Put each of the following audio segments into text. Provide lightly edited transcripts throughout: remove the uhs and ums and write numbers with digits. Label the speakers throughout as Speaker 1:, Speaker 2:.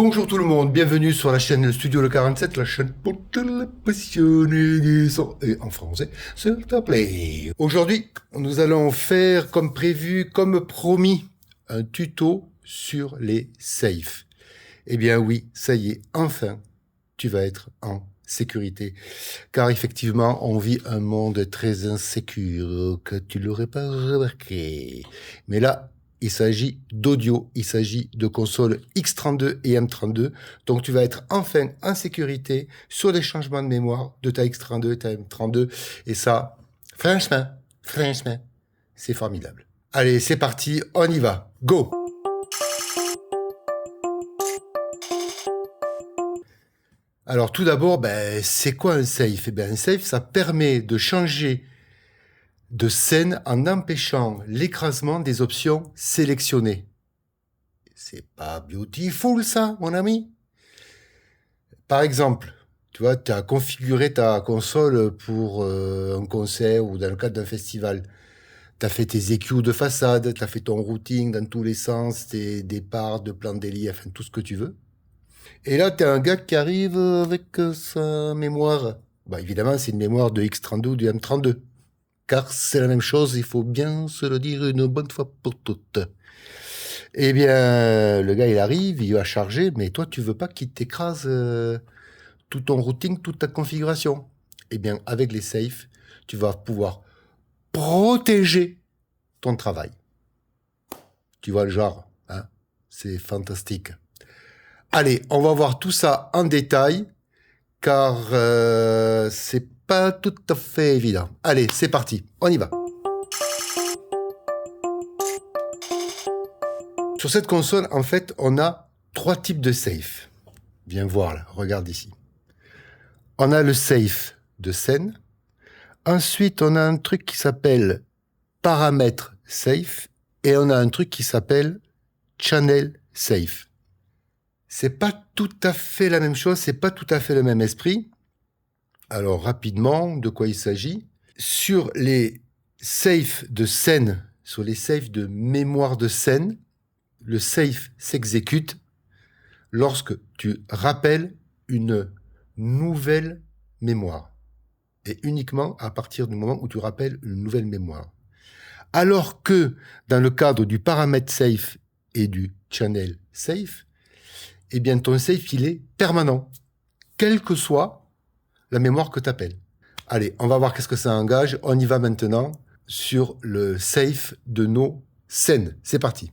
Speaker 1: Bonjour tout le monde, bienvenue sur la chaîne Le Studio Le 47, la chaîne pour tous les passionnés des sons, et en français, s'il te plaît. Aujourd'hui, nous allons faire comme prévu, comme promis, un tuto sur les safes. Eh bien oui, ça y est, enfin, tu vas être en sécurité. Car effectivement, on vit un monde très insécure, que tu l'aurais pas remarqué. Mais là, il s'agit d'audio, il s'agit de consoles X32 et M32. Donc tu vas être enfin en sécurité sur les changements de mémoire de ta X32 et ta M32. Et ça, franchement, c'est formidable. Allez, c'est parti, on y va. Go! Alors tout d'abord, c'est quoi un safe? Eh bien, un safe, ça permet de changer de scène en empêchant l'écrasement des options sélectionnées. C'est pas beautiful ça, mon ami? Par exemple, tu vois, tu as configuré ta console pour un concert ou dans le cadre d'un festival. Tu as fait tes EQ de façade, tu as fait ton routing dans tous les sens, tes départs de plan délit, enfin tout ce que tu veux. Et là, tu as un gars qui arrive avec sa mémoire. Bah, évidemment, c'est une mémoire de X32 ou de M32. Car c'est la même chose, il faut bien se le dire une bonne fois pour toutes. Eh bien, le gars, il arrive, il va charger, mais toi, tu veux pas qu'il t'écrase tout ton routing, toute ta configuration. Eh bien, avec les safes, tu vas pouvoir protéger ton travail. Tu vois le genre, hein? C'est fantastique. Allez, on va voir tout ça en détail, car c'est pas tout à fait évident. Allez, c'est parti, on y va. Sur cette console, en fait, on a trois types de safe. Viens voir là, regarde ici. On a le safe de scène. Ensuite, on a un truc qui s'appelle paramètres safe. Et on a un truc qui s'appelle channel safe. C'est pas tout à fait la même chose, c'est pas tout à fait le même esprit. Alors, rapidement, de quoi il s'agit? Sur les safes de scène, sur les safes de mémoire de scène, le safe s'exécute lorsque tu rappelles une nouvelle mémoire. Et uniquement à partir du moment où tu rappelles une nouvelle mémoire. Alors que dans le cadre du paramètre safe et du channel safe, eh bien ton safe, il est permanent, quelle que soit la mémoire que tu appelles. Allez, on va voir qu'est-ce que ça engage. On y va maintenant sur le safe de nos scènes. C'est parti.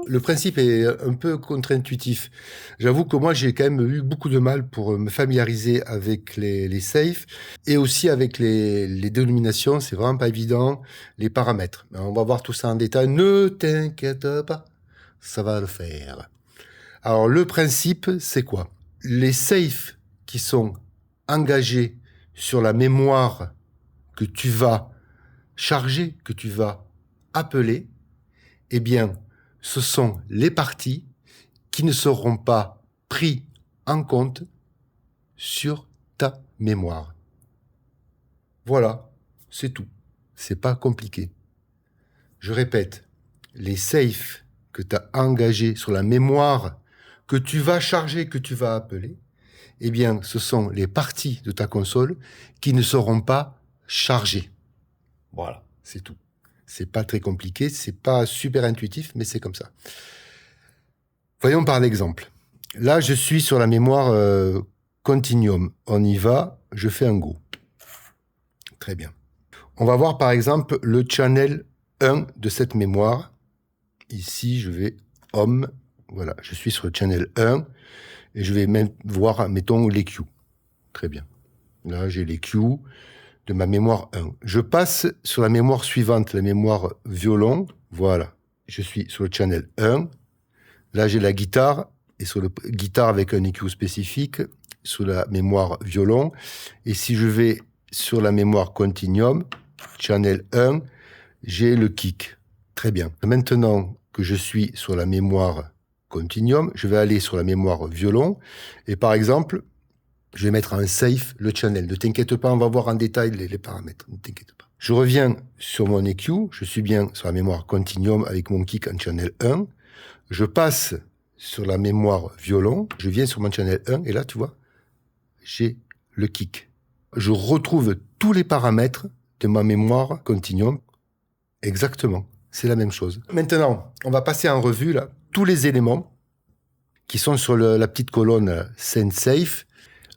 Speaker 1: Le principe est un peu contre-intuitif. J'avoue que moi, j'ai quand même eu beaucoup de mal pour me familiariser avec les safes et aussi avec les dénominations. C'est vraiment pas évident. Les paramètres. On va voir tout ça en détail. Ne t'inquiète pas, ça va le faire. Alors, le principe, c'est quoi? Les safes qui sont engagés sur la mémoire que tu vas charger, que tu vas appeler, eh bien, ce sont les parties qui ne seront pas pris en compte sur ta mémoire. Voilà, c'est tout. C'est pas compliqué. Je répète, les safes que tu as engagés sur la mémoire que tu vas charger, que tu vas appeler, eh bien, ce sont les parties de ta console qui ne seront pas chargées. Voilà, c'est tout. C'est pas très compliqué, c'est pas super intuitif, mais c'est comme ça. Voyons par l'exemple. Là, je suis sur la mémoire Continuum. On y va, je fais un go. Très bien. On va voir par exemple le channel 1 de cette mémoire. Ici, je vais Home. Voilà, je suis sur le channel 1 et je vais même voir, mettons, les Q. Très bien. Là, j'ai les Q de ma mémoire 1. Je passe sur la mémoire suivante, la mémoire violon. Voilà, je suis sur le channel 1. Là, j'ai la guitare, et sur le guitare avec un EQ spécifique, sur la mémoire violon. Et si je vais sur la mémoire continuum, channel 1, j'ai le kick. Très bien. Maintenant que je suis sur la mémoire continuum, je vais aller sur la mémoire violon. Et par exemple, je vais mettre en safe le channel. Ne t'inquiète pas, on va voir en détail les paramètres. Ne t'inquiète pas. Je reviens sur mon EQ, je suis bien sur la mémoire Continuum avec mon kick en channel 1. Je passe sur la mémoire violon, je viens sur mon channel 1 et là, tu vois, j'ai le kick. Je retrouve tous les paramètres de ma mémoire Continuum. Exactement, c'est la même chose. Maintenant, on va passer en revue là, tous les éléments qui sont sur la petite colonne SendSafe,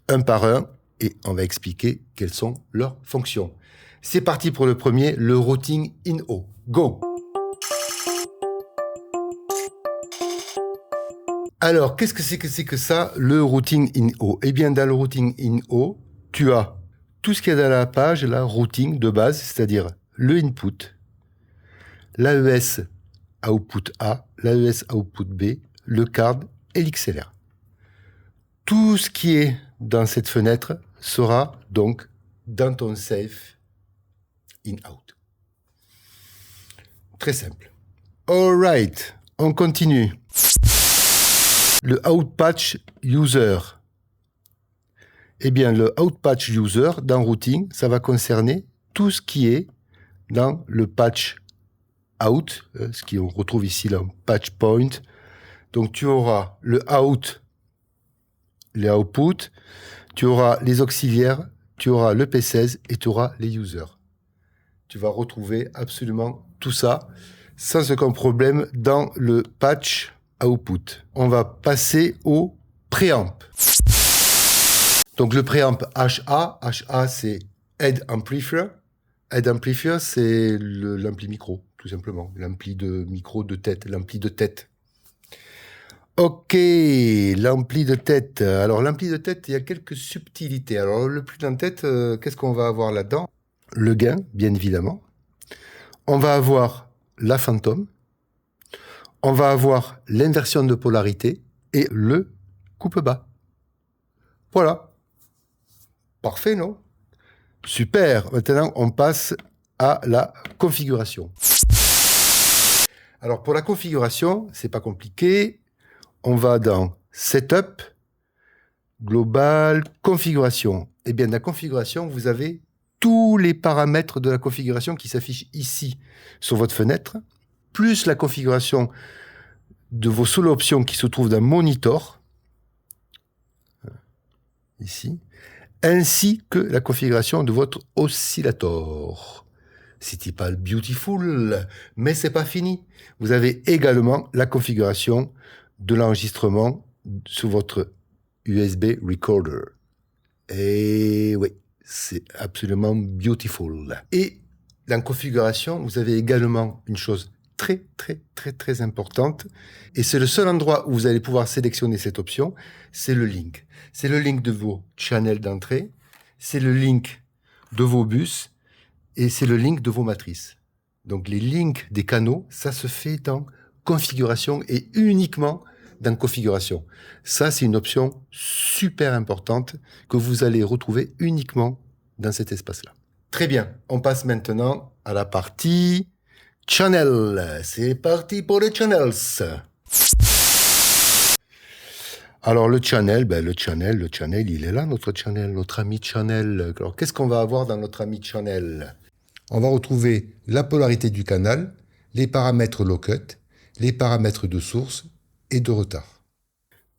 Speaker 1: un par un, et on va expliquer quelles sont leurs fonctions. C'est parti pour le premier, le routing in-O. Go! Alors, qu'est-ce que c'est que ça, le routing in-O? Eh bien, dans le routing in-O, tu as tout ce qu'il y a dans la page, la routing de base, c'est-à-dire le input, l'AES output A, l'AES output B, le card et l'XLR. Tout ce qui est dans cette fenêtre sera donc dans ton safe in-out. Très simple. Alright, on continue. Le outpatch user. Eh bien, le outpatch user dans routing, ça va concerner tout ce qui est dans le patch out, ce qu'on retrouve ici là, patch point. Donc, tu auras le out, les outputs, tu auras les auxiliaires, tu auras le P16 et tu auras les users. Tu vas retrouver absolument tout ça sans aucun problème dans le patch output. On va passer au préamp. Donc le préamp HA c'est Head Amplifier. Head Amplifier, c'est l'ampli micro, tout simplement. L'ampli de micro de tête, l'ampli de tête. Ok, l'ampli de tête. Alors l'ampli de tête, il y a quelques subtilités. Alors le plus en tête, qu'est-ce qu'on va avoir là-dedans? Le gain, bien évidemment. On va avoir la fantôme. On va avoir l'inversion de polarité et le coupe-bas. Voilà. Parfait, non? Super. Maintenant, on passe à la configuration. Alors, pour la configuration, c'est pas compliqué. On va dans Setup, Global, Configuration. Eh bien, dans la configuration, vous avez tous les paramètres de la configuration qui s'affichent ici sur votre fenêtre, plus la configuration de vos solo options qui se trouvent dans Monitor, ici, ainsi que la configuration de votre oscillator. C'était pas beautiful, mais c'est pas fini. Vous avez également la configuration de l'enregistrement sur votre USB recorder. Et oui, c'est absolument beautiful. Et dans la configuration, vous avez également une chose très importante. Et c'est le seul endroit où vous allez pouvoir sélectionner cette option, c'est le link. C'est le link de vos channels d'entrée, c'est le link de vos bus et c'est le link de vos matrices. Donc les links des canaux, ça se fait dans configuration et uniquement dans configuration. Ça, c'est une option super importante que vous allez retrouver uniquement dans cet espace-là. Très bien, on passe maintenant à la partie channel. C'est parti pour les channels. Alors le channel, il est là, notre channel, notre ami channel. Alors qu'est-ce qu'on va avoir dans notre ami channel? On va retrouver la polarité du canal, les paramètres low-cut, les paramètres de source et de retard.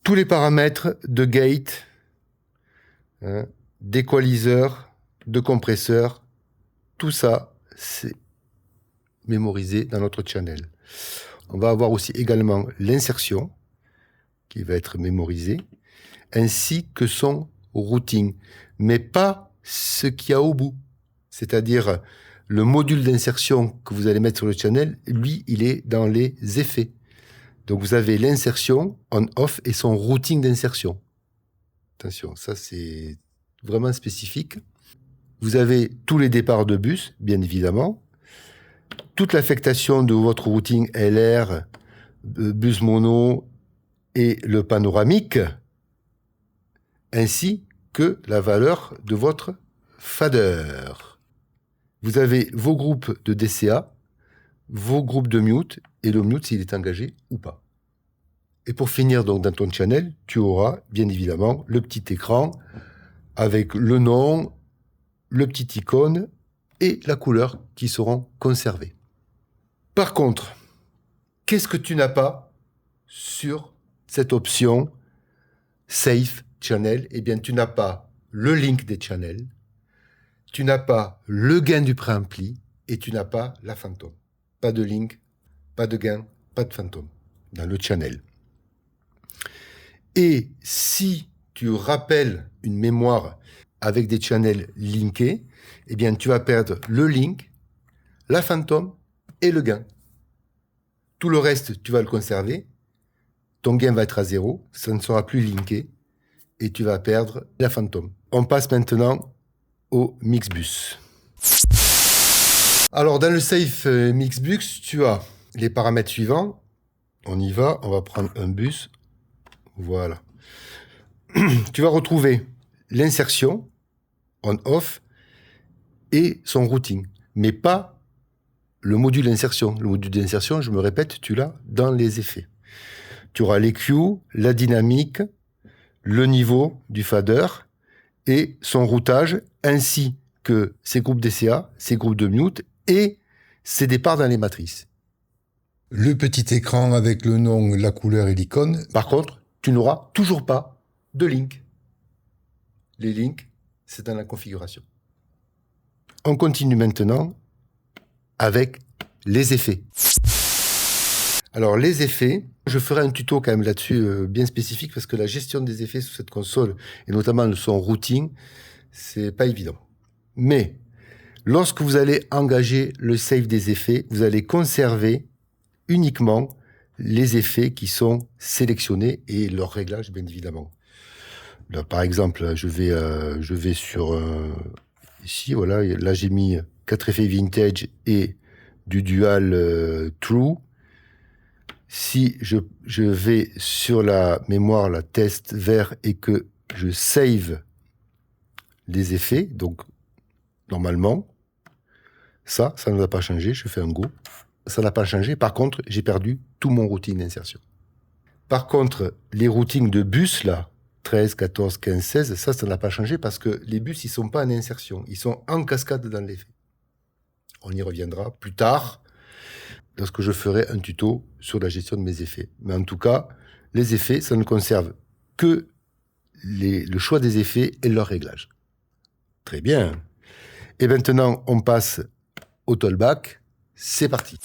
Speaker 1: Tous les paramètres de gate, d'équaliseur, de compresseur, tout ça, c'est mémorisé dans notre channel. On va avoir aussi également l'insertion, qui va être mémorisée, ainsi que son routing, mais pas ce qu'il y a au bout. C'est-à-dire, le module d'insertion que vous allez mettre sur le channel, lui, il est dans les effets. Donc, vous avez l'insertion, on-off, et son routing d'insertion. Attention, ça, c'est vraiment spécifique. Vous avez tous les départs de bus, bien évidemment. Toute l'affectation de votre routing LR, bus mono et le panoramique, ainsi que la valeur de votre fader. Vous avez vos groupes de DCA, vos groupes de mute, et le mute s'il est engagé ou pas. Et pour finir, donc, dans ton channel, tu auras, bien évidemment, le petit écran avec le nom, le petit icône et la couleur qui seront conservées. Par contre, qu'est-ce que tu n'as pas sur cette option Save Channel? Eh bien, tu n'as pas le link des channels, tu n'as pas le gain du préampli et tu n'as pas la fantôme. Pas de link, pas de gain, pas de fantôme dans le channel. Et si tu rappelles une mémoire avec des channels linkés, eh bien, tu vas perdre le link, la fantôme et le gain. Tout le reste, tu vas le conserver. Ton gain va être à 0, ça ne sera plus linké et tu vas perdre la fantôme. On passe maintenant au Mixbus. Alors, dans le Safe Mixbus, tu as les paramètres suivants. On y va, on va prendre un bus. Voilà. Tu vas retrouver l'insertion, on-off, et son routing, mais pas le module d'insertion. Le module d'insertion, je me répète, tu l'as dans les effets. Tu auras les cues, la dynamique, le niveau du fader et son routage, ainsi que ses groupes DCA, ses groupes de mute et ses départs dans les matrices.
Speaker 2: Le petit écran avec le nom, la couleur et l'icône.
Speaker 1: Par contre, tu n'auras toujours pas de link. Les links, c'est dans la configuration. On continue maintenant avec les effets. Alors, les effets, je ferai un tuto quand même là-dessus bien spécifique parce que la gestion des effets sur cette console, et notamment son routing, c'est pas évident. Mais, lorsque vous allez engager le save des effets, vous allez conserver uniquement les effets qui sont sélectionnés et leur réglage, bien évidemment. Là, par exemple, je vais sur ici, voilà, là j'ai mis 4 effets vintage et du dual true. Si je vais sur la mémoire, la test vert et que je save les effets, donc normalement, ça ne va pas changer, je fais un go. Ça n'a pas changé, par contre, j'ai perdu tout mon routing d'insertion. Par contre, les routings de bus, là, 13, 14, 15, 16, ça n'a pas changé parce que les bus, ils sont pas en insertion, ils sont en cascade dans l'effet. On y reviendra plus tard, lorsque je ferai un tuto sur la gestion de mes effets. Mais en tout cas, les effets, ça ne conserve que le choix des effets et leur réglage. Très bien. Et maintenant, on passe au tollback. C'est parti.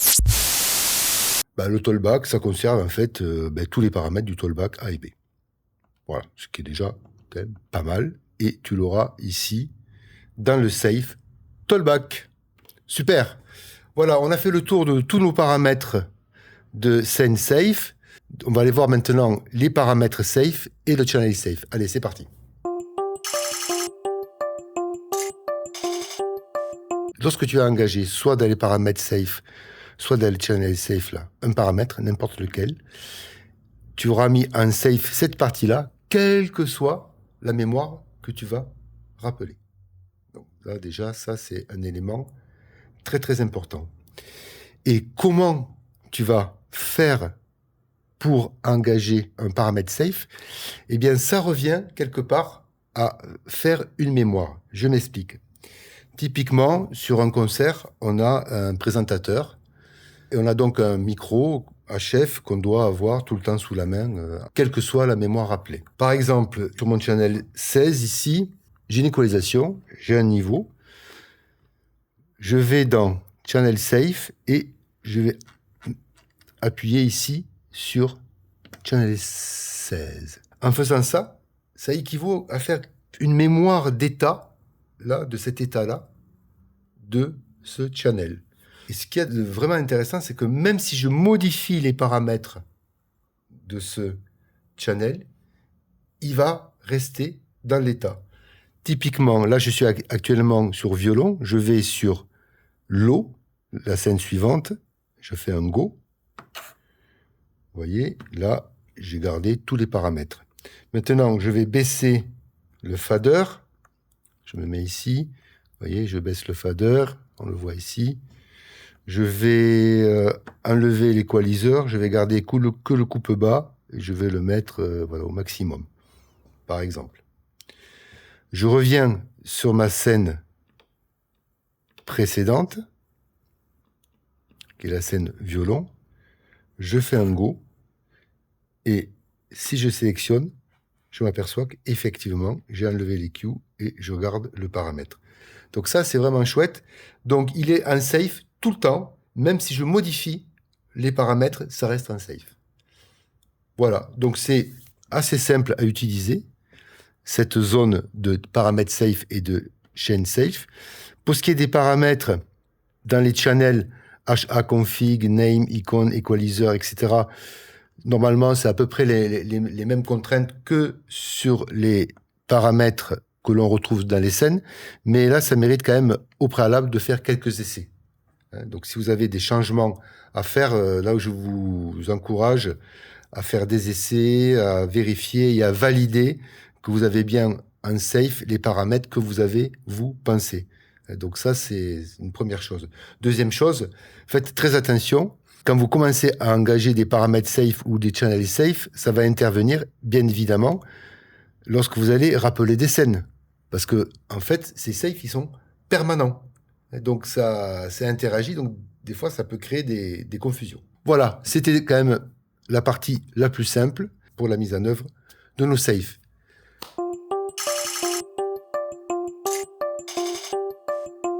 Speaker 1: Le tollback, ça conserve en fait tous les paramètres du tollback A et B. Voilà, ce qui est déjà quand même pas mal. Et tu l'auras ici dans le safe tollback. Super. Voilà, on a fait le tour de tous nos paramètres de scène safe. On va aller voir maintenant les paramètres safe et le channel safe. Allez, c'est parti. Lorsque tu as engagé soit dans les paramètres safe, soit dans le channel safe, là, un paramètre, n'importe lequel, tu auras mis en safe cette partie-là, quelle que soit la mémoire que tu vas rappeler. Donc là, déjà, ça, c'est un élément très, très important. Et comment tu vas faire pour engager un paramètre safe? Eh bien, ça revient quelque part à faire une mémoire. Je m'explique. Typiquement, sur un concert, on a un présentateur et on a donc un micro HF qu'on doit avoir tout le temps sous la main, quelle que soit la mémoire rappelée. Par exemple, sur mon channel 16 ici, j'ai une équalisation, j'ai un niveau. Je vais dans Channel Safe et je vais appuyer ici sur Channel 16. En faisant ça, ça équivaut à faire une mémoire d'état, là, de cet état-là, de ce channel. Et ce qui est vraiment intéressant, c'est que même si je modifie les paramètres de ce channel, il va rester dans l'état. Typiquement, là, je suis actuellement sur violon, je vais sur Lo, la scène suivante, je fais un go. Vous voyez, là, j'ai gardé tous les paramètres. Maintenant, je vais baisser le fader. Je me mets ici. Vous voyez, je baisse le fader. On le voit ici. Je vais enlever l'équaliseur. Je vais garder que le coupe bas. Et je vais le mettre au maximum, par exemple. Je reviens sur ma scène précédente, qui est la scène violon. Je fais un go. Et si je sélectionne, je m'aperçois qu'effectivement, j'ai enlevé les cues et je garde le paramètre. Donc ça, c'est vraiment chouette. Donc il est en safe tout le temps. Même si je modifie les paramètres, ça reste en safe. Voilà. Donc c'est assez simple à utiliser, cette zone de paramètres safe et de chaîne safe. Pour ce qui est des paramètres dans les channels HAConfig, name, icon, equalizer, etc., normalement, c'est à peu près les mêmes contraintes que sur les paramètres que l'on retrouve dans les scènes. Mais là, ça mérite quand même au préalable de faire quelques essais. Donc, si vous avez des changements à faire, là où je vous encourage à faire des essais, à vérifier et à valider que vous avez bien en safe les paramètres que vous avez, vous, pensé. Donc ça, c'est une première chose. Deuxième chose, faites très attention. Quand vous commencez à engager des paramètres safe ou des channels safe, ça va intervenir, bien évidemment, lorsque vous allez rappeler des scènes. Parce que, en fait, ces safe, ils sont permanents. Donc ça interagit, donc des fois, ça peut créer des confusions. Voilà, c'était quand même la partie la plus simple pour la mise en œuvre de nos safes.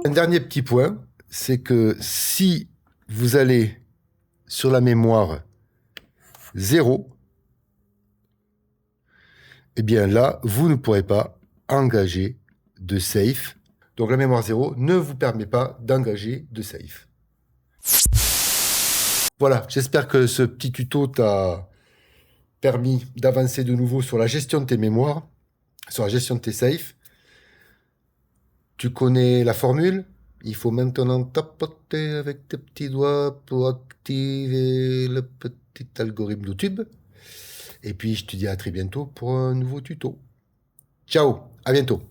Speaker 1: Un dernier petit point, c'est que si vous allez sur la mémoire 0, eh bien là, vous ne pourrez pas engager de safe. Donc la mémoire 0 ne vous permet pas d'engager de safe. Voilà, j'espère que ce petit tuto t'a permis d'avancer de nouveau sur la gestion de tes mémoires, sur la gestion de tes safes. Tu connais la formule? Il faut maintenant tapoter avec tes petits doigts pour activer le petit algorithme YouTube. Et puis, je te dis à très bientôt pour un nouveau tuto. Ciao, à bientôt.